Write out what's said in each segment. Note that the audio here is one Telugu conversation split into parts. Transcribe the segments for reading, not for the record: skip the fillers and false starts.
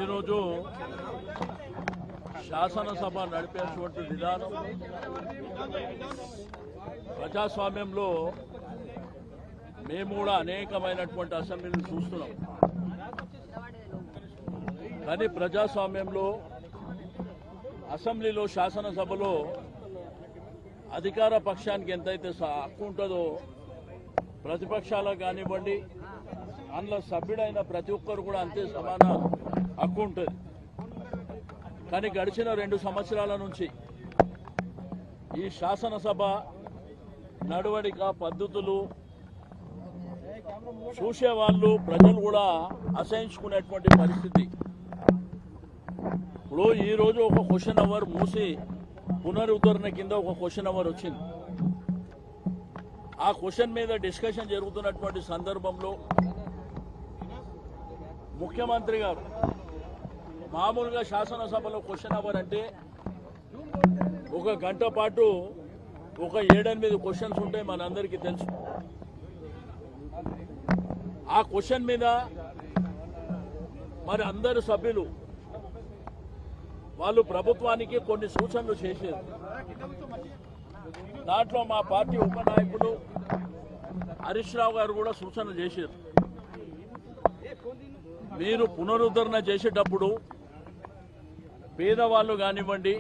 ఈరోజు శాసనసభ నడిపేటువంటి విధానం ప్రజాస్వామ్యంలో మేము కూడా అనేకమైనటువంటి అసెంబ్లీలు చూస్తున్నాం. కానీ ప్రజాస్వామ్యంలో అసెంబ్లీలో శాసనసభలో అధికార పక్షానికి ఎంతైతే హక్కు ఉంటుందో ప్రతిపక్షాలకు కానివ్వండి, అందులో సభ్యుడైన ప్రతి ఒక్కరు కూడా అంతే సమాన హక్కు ఉంటుంది. కానీ గడిచిన 2 సంవత్సరాల నుంచి ఈ శాసనసభ నడవడిక పద్ధతులు చూసేవాళ్ళు ప్రజలు కూడా అసహించుకునేటువంటి పరిస్థితి. ఇప్పుడు ఈరోజు ఒక క్వశ్చన్ అవర్ మూసి పునరుద్ధరణ కింద ఒక క్వశ్చన్ అవర్ వచ్చింది. ఆ క్వశ్చన్ మీద డిస్కషన్ జరుగుతున్నటువంటి సందర్భంలో ముఖ్యమంత్రి గారు మామూలుగా శాసనసభలో క్వశ్చన్ అవర్ అంటే 1 గంట పాటు ఒక 7-8 క్వశ్చన్స్ ఉంటాయి, మనందరికీ తెలుసు. ఆ క్వశ్చన్ మీద మరి అందరు సభ్యులు వాళ్ళు ప్రభుత్వానికి కొన్ని సూచనలు చేశారు. దాంట్లో మా పార్టీ ఉపనాయకులు హరీష్ రావు గారు కూడా సూచనలు చేశారు. మీరు పునరుద్ధరణ చేసేటప్పుడు పేదవాళ్ళు కానివ్వండి,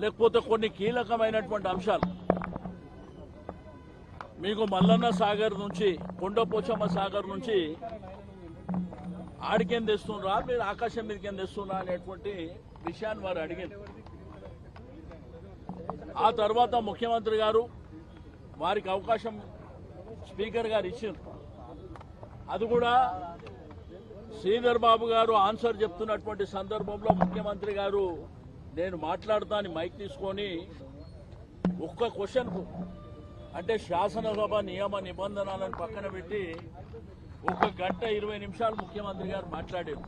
లేకపోతే కొన్ని కీలకమైనటువంటి అంశాలు మీకు మల్లన్న సాగర్ నుంచి కొండపోచమ్మ సాగర్ నుంచి ఆడికేం తెస్తున్నా, మీరు ఆకాశం మీదకేం తెస్తున్నా అనేటువంటి విషయాన్ని వారు అడిగారు. ఆ తర్వాత ముఖ్యమంత్రి గారు వారికి అవకాశం స్పీకర్ గారు ఇచ్చారు. అది కూడా శ్రీధర్ బాబు గారు ఆన్సర్ చెప్తున్నటువంటి సందర్భంలో ముఖ్యమంత్రి గారు నేను మాట్లాడతాను మైక్ తీసుకొని ఒక్క క్వశ్చన్కు అంటే శాసనసభ నియమ నిబంధనలను పక్కన పెట్టి 1 గంట 20 నిమిషాలు ముఖ్యమంత్రి గారు మాట్లాడారు.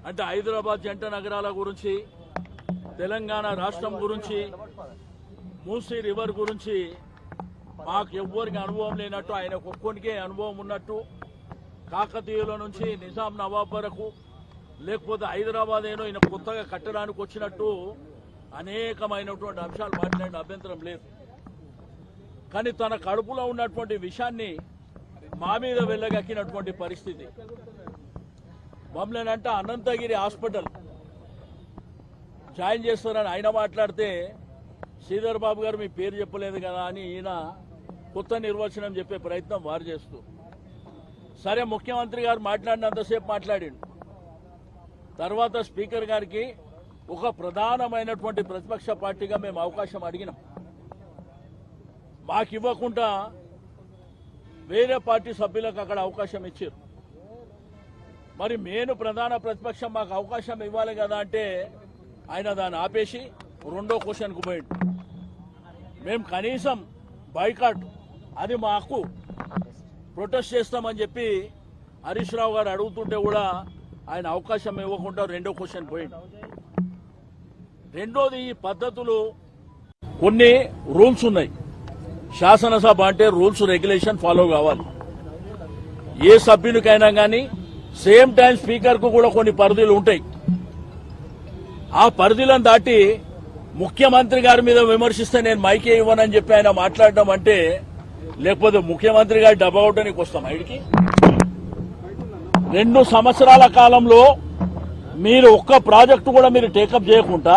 అంటే హైదరాబాద్ జంట నగరాల గురించి, తెలంగాణ రాష్ట్రం గురించి, మూసీ రివర్ గురించి మాకు ఎవ్వరికి అనుభవం లేనట్టు, ఆయన ఒక్కొక్కరికే అనుభవం ఉన్నట్టు, కాకతీయుల నుంచి నిజాం నవాబ్ వరకు, లేకపోతే హైదరాబాద్ ఏనో ఈయన కొత్తగా కట్టడానికి వచ్చినట్టు అనేకమైనటువంటి అంశాలు మాట్లాడిన అభ్యంతరం లేదు. కానీ తన కడుపులో ఉన్నటువంటి విషయాన్ని మా మీద వెళ్ళగక్కినటువంటి పరిస్థితి. మమ్మల్ని అంటే అనంతగిరి హాస్పిటల్ జాయిన్ చేస్తారని ఆయన మాట్లాడితే శ్రీధర్ బాబు గారు మీ పేరు చెప్పలేదు కదా అని ఈయన కొత్త నిర్వచనం చెప్పే ప్రయత్నం వారు చేస్తూ, సరే ముఖ్యమంత్రి గారు మాట్లాడినంతసేపు మాట్లాడిండు. తర్వాత స్పీకర్ గారికి ఒక ప్రధానమైనటువంటి ప్రతిపక్ష పార్టీగా మేము అవకాశం అడిగినాం. మాకు ఇవ్వకుండా వేరే పార్టీ సభ్యులకు అక్కడ అవకాశం ఇచ్చారు. మరి నేను ప్రధాన ప్రతిపక్షం మాకు అవకాశం ఇవ్వాలి కదా అంటే ఆయన దాన్ని ఆపేసి 2వ క్వశ్చన్కు పోయిండు. మేము కనీసం బాయ్కాట్ అది మా హక్కు, ప్రొటెస్ట్ చేస్తామని చెప్పి హరీష్ రావు గారు అడుగుతుంటే కూడా ఆయన అవకాశం ఇవ్వకుండా 2వ క్వశ్చన్ పోయిండు. రెండోది, ఈ పద్ధతులు కొన్ని రూల్స్ ఉన్నాయి. శాసనసభ అంటే రూల్స్ రెగ్యులేషన్ ఫాలో కావాలి. ఏ సభ్యునికైనా కానీ సేమ్ టైం స్పీకర్ కు కూడా కొన్ని పరిధులు ఉంటాయి. ఆ పరిధులను దాటి ముఖ్యమంత్రి గారి మీద విమర్శిస్తే నేను మైకే ఇవ్వనని చెప్పి ఆయన మాట్లాడడం అంటే, లేకపోతే ముఖ్యమంత్రి గారి డబ్బవటానికి వస్తాం ఆయనకి. 2 సంవత్సరాల కాలంలో మీరు ఒక్క ప్రాజెక్టు కూడా మీరు టేకప్ చేయకుండా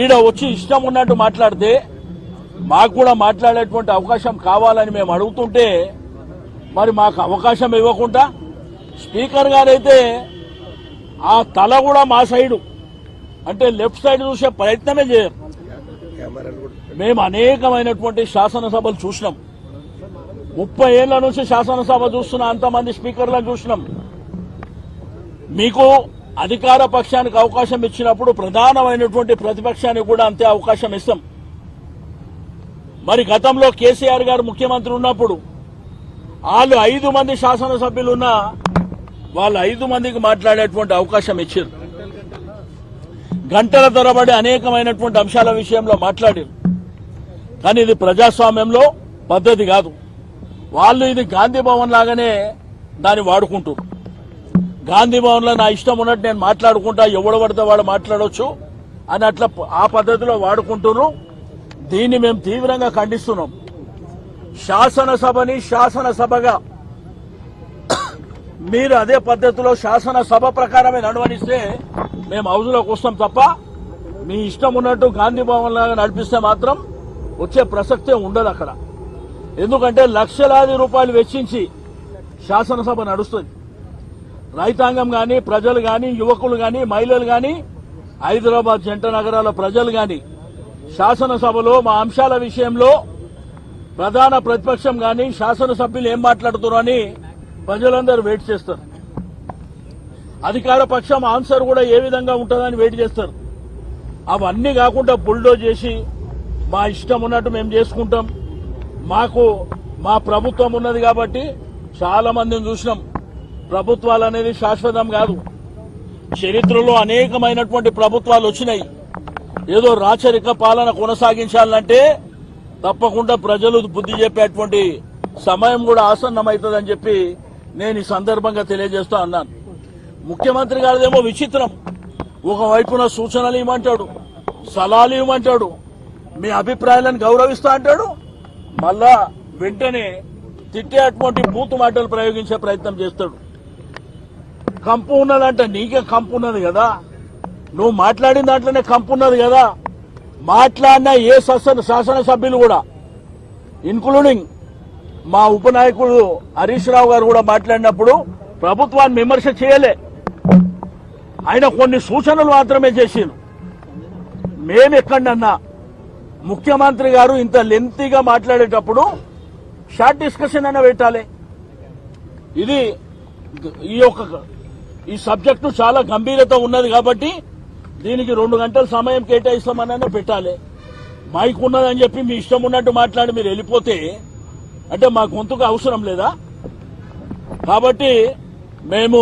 ఈడ వచ్చి ఇష్టం ఉన్నట్టు మాట్లాడితే మాకు కూడా మాట్లాడేటువంటి అవకాశం కావాలని మేము అడుగుతుంటే మరి మాకు అవకాశం ఇవ్వకుండా స్పీకర్ గారైతే ఆ తల కూడా మా సైడు అంటే లెఫ్ట్ సైడ్ చూసే ప్రయత్నమే చేయరు. మేము అనేకమైనటువంటి శాసనసభలు చూసినాం. 30 ఏళ్ల నుంచి శాసనసభ చూస్తున్నా, అంతమంది స్పీకర్లను చూసినాం. మీకు అధికార పక్షానికి అవకాశం ఇచ్చినప్పుడు ప్రధానమైనటువంటి ప్రతిపక్షానికి కూడా అంతే అవకాశం ఇస్తాం. మరి గతంలో కేసీఆర్ గారు ముఖ్యమంత్రి ఉన్నప్పుడు వాళ్ళు 5 మంది శాసనసభ్యులున్నా వాళ్ళు 5 మందికి మాట్లాడేటువంటి అవకాశం ఇచ్చారు. గంటల తరబడి అనేకమైనటువంటి అంశాల విషయంలో మాట్లాడారు. కానీ ఇది ప్రజాస్వామ్యంలో పద్ధతి కాదు. వాళ్ళు ఇది గాంధీ భవన్ లాగానే దాన్ని వాడుకుంటారు. గాంధీ భవన్లో నా ఇష్టం ఉన్నట్టు నేను మాట్లాడుకుంటా, ఎవడు పడితే వాడు మాట్లాడవచ్చు అని అట్లా ఆ పద్ధతిలో వాడుకుంటున్నారు. దీన్ని మేము తీవ్రంగా ఖండిస్తున్నాం. శాసనసభని శాసనసభగా మీరు అదే పద్ధతిలో శాసనసభ ప్రకారమే నడవనిస్తే మేము హౌజ్లోకి వస్తాం తప్ప మీ ఇష్టం ఉన్నట్టు గాంధీ భవన్ లాగా నడిపిస్తే మాత్రం వచ్చే ప్రసక్తే ఉండదు అక్కడ. ఎందుకంటే లక్షలాది రూపాయలు వెచ్చించి శాసనసభ నడుస్తుంది. రైతాంగం కానీ, ప్రజలు కానీ, యువకులు కానీ, మహిళలు కానీ, హైదరాబాద్ జంట నగరాల ప్రజలు కానీ శాసనసభలో మా అంశాల విషయంలో ప్రధాన ప్రతిపక్షం కానీ శాసనసభ్యులు ఏం మాట్లాడుతున్నారని ప్రజలందరూ వెయిట్ చేస్తారు. అధికార పక్షం ఆన్సర్ కూడా ఏ విధంగా ఉంటుందని వెయిట్ చేస్తారు. అవన్నీ కాకుండా బుల్డోజ్ చేసి మా ఇష్టం ఉన్నట్టు మేము చేసుకుంటాం. మాకు మా ప్రభుత్వం ఉన్నది కాబట్టి చాలా మందిని చూసినాం. ప్రభుత్వాలు అనేది శాశ్వతం కాదు. చరిత్రలో అనేకమైనటువంటి ప్రభుత్వాలు వచ్చినాయి. ఏదో రాచరిక పాలన కొనసాగించాలంటే తప్పకుండా ప్రజలు బుద్ధి చెప్పేటువంటి సమయం కూడా ఆసన్నమవుతుందని చెప్పి నేను ఈ సందర్భంగా తెలియజేస్తా అన్నాను. ముఖ్యమంత్రి గారిదేమో విచిత్రం. ఒకవైపున సూచనలు ఇవ్వమంటాడు, సలహాలు ఇవ్వమంటాడు, మీ అభిప్రాయాలను గౌరవిస్తా అంటాడు, మళ్ళా వెంటనే తిట్టేటువంటి బూతు మాటలు ప్రయోగించే ప్రయత్నం చేస్తాడు. కంపు ఉన్నదంటే నీకే కంపు ఉన్నది కదా, నువ్వు మాట్లాడిన దాంట్లోనే కంపు ఉన్నది కదా. మాట్లాడిన ఏ శాసనసభ్యులు కూడా ఇన్క్లూడింగ్ మా ఉపనాయకుడు హరీష్ రావు గారు కూడా మాట్లాడినప్పుడు ప్రభుత్వాన్ని విమర్శ చేయలే. ఆయన కొన్ని సూచనలు మాత్రమే చేసిండు. మేమెక్కడన్నా ముఖ్యమంత్రి గారు ఇంత లెంతీగా మాట్లాడేటప్పుడు షార్ట్ డిస్కషన్ అయినా పెట్టాలి. ఇది ఈ సబ్జెక్టు చాలా గంభీరత ఉన్నది కాబట్టి దీనికి 2 గంటల సమయం కేటాయిస్తామన్నా పెట్టాలి. మైక్ ఉన్నదని చెప్పి మీ ఇష్టం ఉన్నట్టు మాట్లాడి మీరు వెళ్ళిపోతే అంటే మా గొంతుకు అవసరం లేదా? కాబట్టి మేము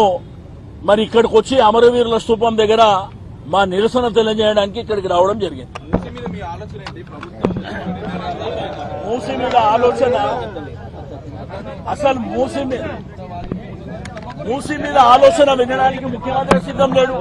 మరి ఇక్కడికి వచ్చి అమరవీరుల స్తూపం దగ్గర మా నిరసన తెలియజేయడానికి ఇక్కడికి రావడం జరిగింది. మూసీ మీద ఆలోచన అసలు మూసీ మీద ఆలోచన వినడానికి ముఖ్యమంత్రి సిద్ధం లేడు.